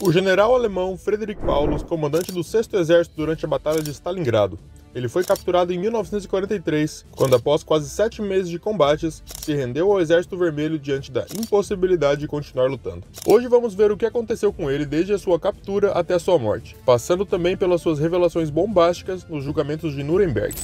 O general alemão Friedrich Paulus, comandante do 6º Exército durante a Batalha de Stalingrado. Ele foi capturado em 1943, quando após quase 7 meses de combates, se rendeu ao Exército Vermelho diante da impossibilidade de continuar lutando. Hoje vamos ver o que aconteceu com ele desde a sua captura até a sua morte, passando também pelas suas revelações bombásticas nos julgamentos de Nuremberg.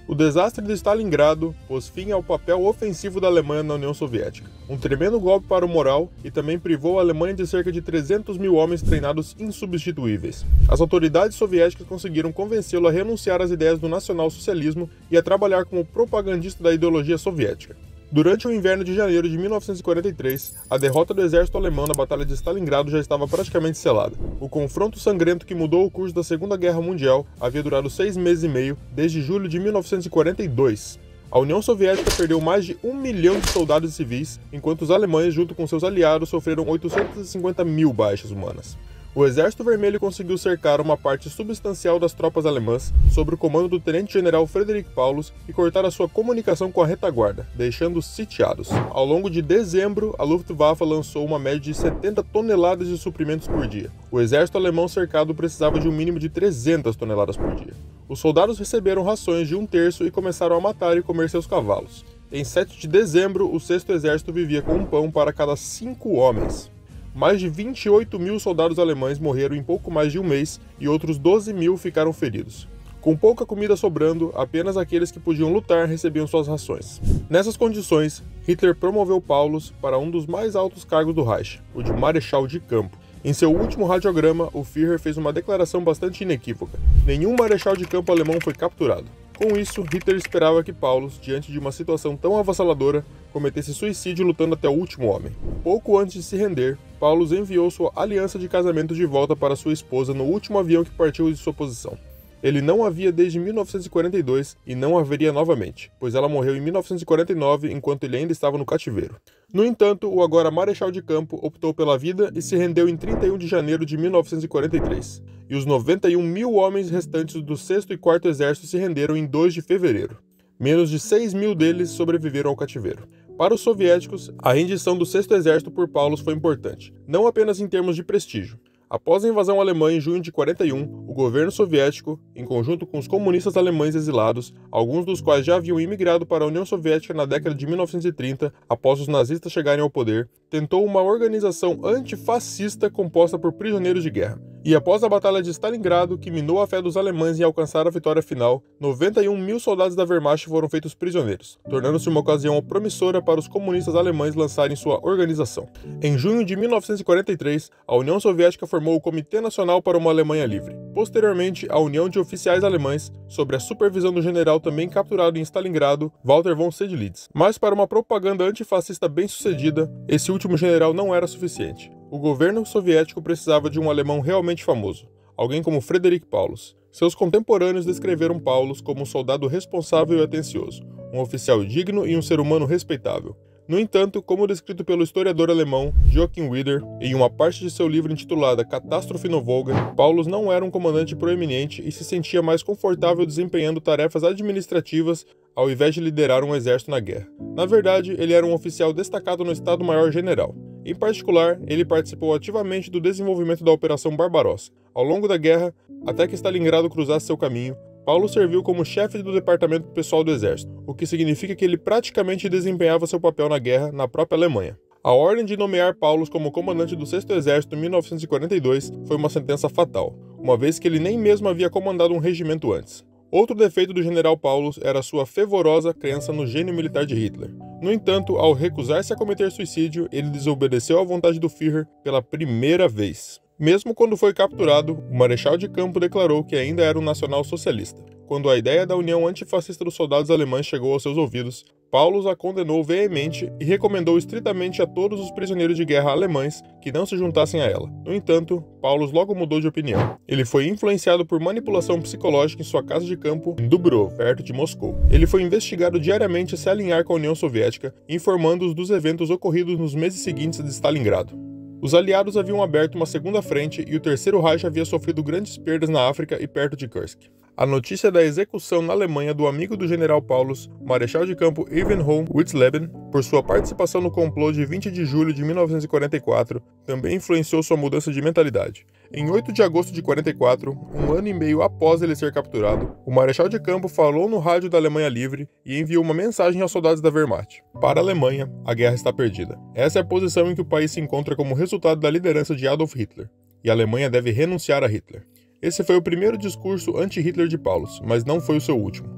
O desastre de Stalingrado pôs fim ao papel ofensivo da Alemanha na União Soviética, um tremendo golpe para o moral e também privou a Alemanha de cerca de 300 mil homens treinados insubstituíveis. As autoridades soviéticas conseguiram convencê-lo a renunciar às ideias do nacional-socialismo e a trabalhar como propagandista da ideologia soviética. Durante o inverno de janeiro de 1943, a derrota do exército alemão na Batalha de Stalingrado já estava praticamente selada. O confronto sangrento que mudou o curso da Segunda Guerra Mundial havia durado 6 meses e meio, desde julho de 1942. A União Soviética perdeu mais de 1 milhão de soldados e civis, enquanto os alemães, junto com seus aliados, sofreram 850 mil baixas humanas. O Exército Vermelho conseguiu cercar uma parte substancial das tropas alemãs, sob o comando do tenente-general Friedrich Paulus, e cortar a sua comunicação com a retaguarda, deixando-os sitiados. Ao longo de dezembro, a Luftwaffe lançou uma média de 70 toneladas de suprimentos por dia. O exército alemão cercado precisava de um mínimo de 300 toneladas por dia. Os soldados receberam rações de 1/3 e começaram a matar e comer seus cavalos. Em 7 de dezembro, o 6º Exército vivia com um pão para cada 5 homens. Mais de 28 mil soldados alemães morreram em pouco mais de um mês e outros 12 mil ficaram feridos. Com pouca comida sobrando, apenas aqueles que podiam lutar recebiam suas rações. Nessas condições, Hitler promoveu Paulus para um dos mais altos cargos do Reich, o de Marechal de Campo. Em seu último radiograma, o Führer fez uma declaração bastante inequívoca: nenhum marechal de campo alemão foi capturado. Com isso, Hitler esperava que Paulus, diante de uma situação tão avassaladora, cometesse suicídio lutando até o último homem. Pouco antes de se render, Paulus enviou sua aliança de casamento de volta para sua esposa no último avião que partiu de sua posição. Ele não havia desde 1942 e não haveria novamente, pois ela morreu em 1949 enquanto ele ainda estava no cativeiro. No entanto, o agora marechal de campo optou pela vida e se rendeu em 31 de janeiro de 1943. E os 91 mil homens restantes do 6º e 4º Exército se renderam em 2 de fevereiro. Menos de 6 mil deles sobreviveram ao cativeiro. Para os soviéticos, a rendição do 6º Exército por Paulus foi importante, não apenas em termos de prestígio. Após a invasão alemã em junho de 41, o governo soviético, em conjunto com os comunistas alemães exilados, alguns dos quais já haviam imigrado para a União Soviética na década de 1930, após os nazistas chegarem ao poder, tentou uma organização antifascista composta por prisioneiros de guerra. E após a Batalha de Stalingrado, que minou a fé dos alemães em alcançar a vitória final, 91 mil soldados da Wehrmacht foram feitos prisioneiros, tornando-se uma ocasião promissora para os comunistas alemães lançarem sua organização. Em junho de 1943, a União Soviética formou o Comitê Nacional para uma Alemanha Livre. Posteriormente, a União de Oficiais Alemães, sob a supervisão do general também capturado em Stalingrado, Walter von Seydlitz. Mas para uma propaganda antifascista bem-sucedida, esse último general não era suficiente. O governo soviético precisava de um alemão realmente famoso, alguém como Friedrich Paulus. Seus contemporâneos descreveram Paulus como um soldado responsável e atencioso, um oficial digno e um ser humano respeitável. No entanto, como descrito pelo historiador alemão Joachim Wider em uma parte de seu livro intitulada Catástrofe no Volga, Paulus não era um comandante proeminente e se sentia mais confortável desempenhando tarefas administrativas ao invés de liderar um exército na guerra. Na verdade, ele era um oficial destacado no Estado-Maior-General. Em particular, ele participou ativamente do desenvolvimento da Operação Barbarossa. Ao longo da guerra, até que Stalingrado cruzasse seu caminho, Paulo serviu como chefe do departamento pessoal do exército, o que significa que ele praticamente desempenhava seu papel na guerra na própria Alemanha. A ordem de nomear Paulus como comandante do 6º Exército em 1942 foi uma sentença fatal, uma vez que ele nem mesmo havia comandado um regimento antes. Outro defeito do general Paulus era sua fervorosa crença no gênio militar de Hitler. No entanto, ao recusar-se a cometer suicídio, ele desobedeceu à vontade do Führer pela primeira vez. Mesmo quando foi capturado, o marechal de campo declarou que ainda era um nacional-socialista. Quando a ideia da união antifascista dos soldados alemães chegou aos seus ouvidos, Paulus a condenou veemente e recomendou estritamente a todos os prisioneiros de guerra alemães que não se juntassem a ela. No entanto, Paulus logo mudou de opinião. Ele foi influenciado por manipulação psicológica em sua casa de campo em Dubrov, perto de Moscou. Ele foi investigado diariamente a se alinhar com a União Soviética, informando-os dos eventos ocorridos nos meses seguintes de Stalingrado. Os aliados haviam aberto uma segunda frente e o Terceiro Reich havia sofrido grandes perdas na África e perto de Kursk. A notícia da execução na Alemanha do amigo do general Paulus, o marechal de campo Ivan von Witzleben, por sua participação no complô de 20 de julho de 1944, também influenciou sua mudança de mentalidade. Em 8 de agosto de 44, um ano e meio após ele ser capturado, o marechal de campo falou no rádio da Alemanha Livre e enviou uma mensagem aos soldados da Wehrmacht. Para a Alemanha, a guerra está perdida. Essa é a posição em que o país se encontra como resultado da liderança de Adolf Hitler, e a Alemanha deve renunciar a Hitler. Esse foi o primeiro discurso anti-Hitler de Paulus, mas não foi o seu último.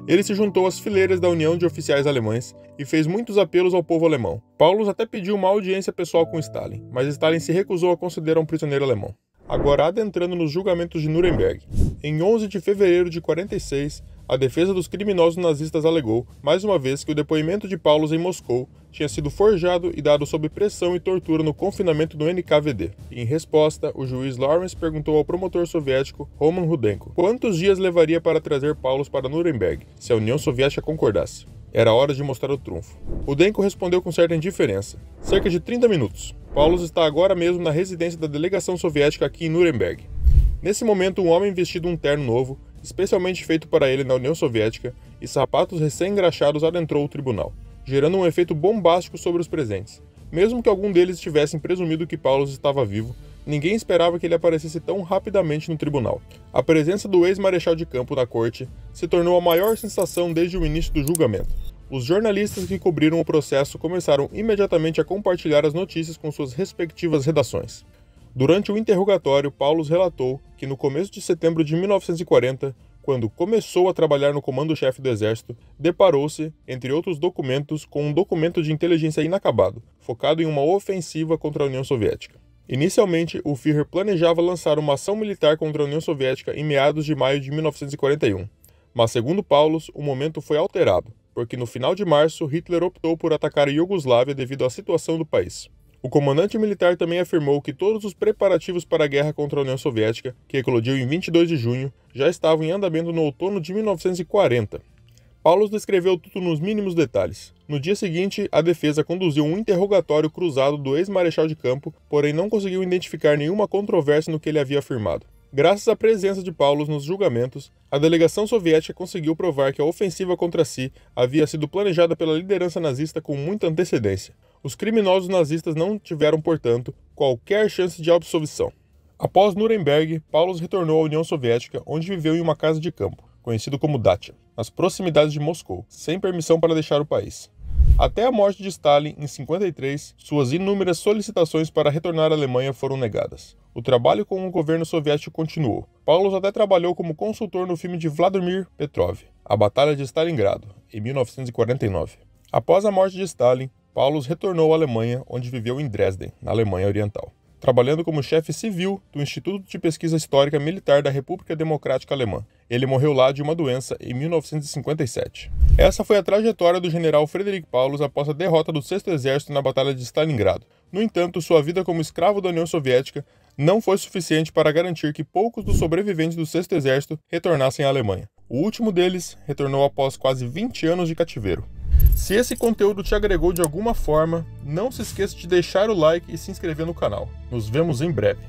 Ele se juntou às fileiras da União de Oficiais Alemães e fez muitos apelos ao povo alemão. Paulus até pediu uma audiência pessoal com Stalin, mas Stalin se recusou a considerar um prisioneiro alemão. Agora adentrando nos julgamentos de Nuremberg. Em 11 de fevereiro de 46, a defesa dos criminosos nazistas alegou, mais uma vez, que o depoimento de Paulus em Moscou tinha sido forjado e dado sob pressão e tortura no confinamento do NKVD. Em resposta, o juiz Lawrence perguntou ao promotor soviético Roman Rudenko quantos dias levaria para trazer Paulus para Nuremberg, se a União Soviética concordasse. Era hora de mostrar o trunfo. Rudenko respondeu com certa indiferença. Cerca de 30 minutos. Paulus está agora mesmo na residência da delegação soviética aqui em Nuremberg. Nesse momento, um homem vestido um terno novo, especialmente feito para ele na União Soviética, e sapatos recém-engraxados adentrou o tribunal, gerando um efeito bombástico sobre os presentes. Mesmo que algum deles tivessem presumido que Paulus estava vivo, ninguém esperava que ele aparecesse tão rapidamente no tribunal. A presença do ex-marechal de campo na corte se tornou a maior sensação desde o início do julgamento. Os jornalistas que cobriram o processo começaram imediatamente a compartilhar as notícias com suas respectivas redações. Durante o interrogatório, Paulus relatou que no começo de setembro de 1940, quando começou a trabalhar no comando-chefe do exército, deparou-se, entre outros documentos, com um documento de inteligência inacabado, focado em uma ofensiva contra a União Soviética. Inicialmente, o Führer planejava lançar uma ação militar contra a União Soviética em meados de maio de 1941. Mas, segundo Paulus, o momento foi alterado, porque no final de março, Hitler optou por atacar a Iugoslávia devido à situação do país. O comandante militar também afirmou que todos os preparativos para a guerra contra a União Soviética, que eclodiu em 22 de junho, já estavam em andamento no outono de 1940. Paulus descreveu tudo nos mínimos detalhes. No dia seguinte, a defesa conduziu um interrogatório cruzado do ex-marechal de campo, porém não conseguiu identificar nenhuma controvérsia no que ele havia afirmado. Graças à presença de Paulus nos julgamentos, a delegação soviética conseguiu provar que a ofensiva contra si havia sido planejada pela liderança nazista com muita antecedência. Os criminosos nazistas não tiveram, portanto, qualquer chance de absolvição. Após Nuremberg, Paulus retornou à União Soviética, onde viveu em uma casa de campo, conhecido como Dacha, nas proximidades de Moscou, sem permissão para deixar o país. Até a morte de Stalin, em 53, suas inúmeras solicitações para retornar à Alemanha foram negadas. O trabalho com o governo soviético continuou. Paulus até trabalhou como consultor no filme de Vladimir Petrov, A Batalha de Stalingrado, em 1949. Após a morte de Stalin, Paulus retornou à Alemanha, onde viveu em Dresden, na Alemanha Oriental, trabalhando como chefe civil do Instituto de Pesquisa Histórica Militar da República Democrática Alemã. Ele morreu lá de uma doença em 1957. Essa foi a trajetória do general Frederick Paulus após a derrota do 6º Exército na Batalha de Stalingrado. No entanto, sua vida como escravo da União Soviética não foi suficiente para garantir que poucos dos sobreviventes do 6º Exército retornassem à Alemanha. O último deles retornou após quase 20 anos de cativeiro. Se esse conteúdo te agregou de alguma forma, não se esqueça de deixar o like e se inscrever no canal. Nos vemos em breve.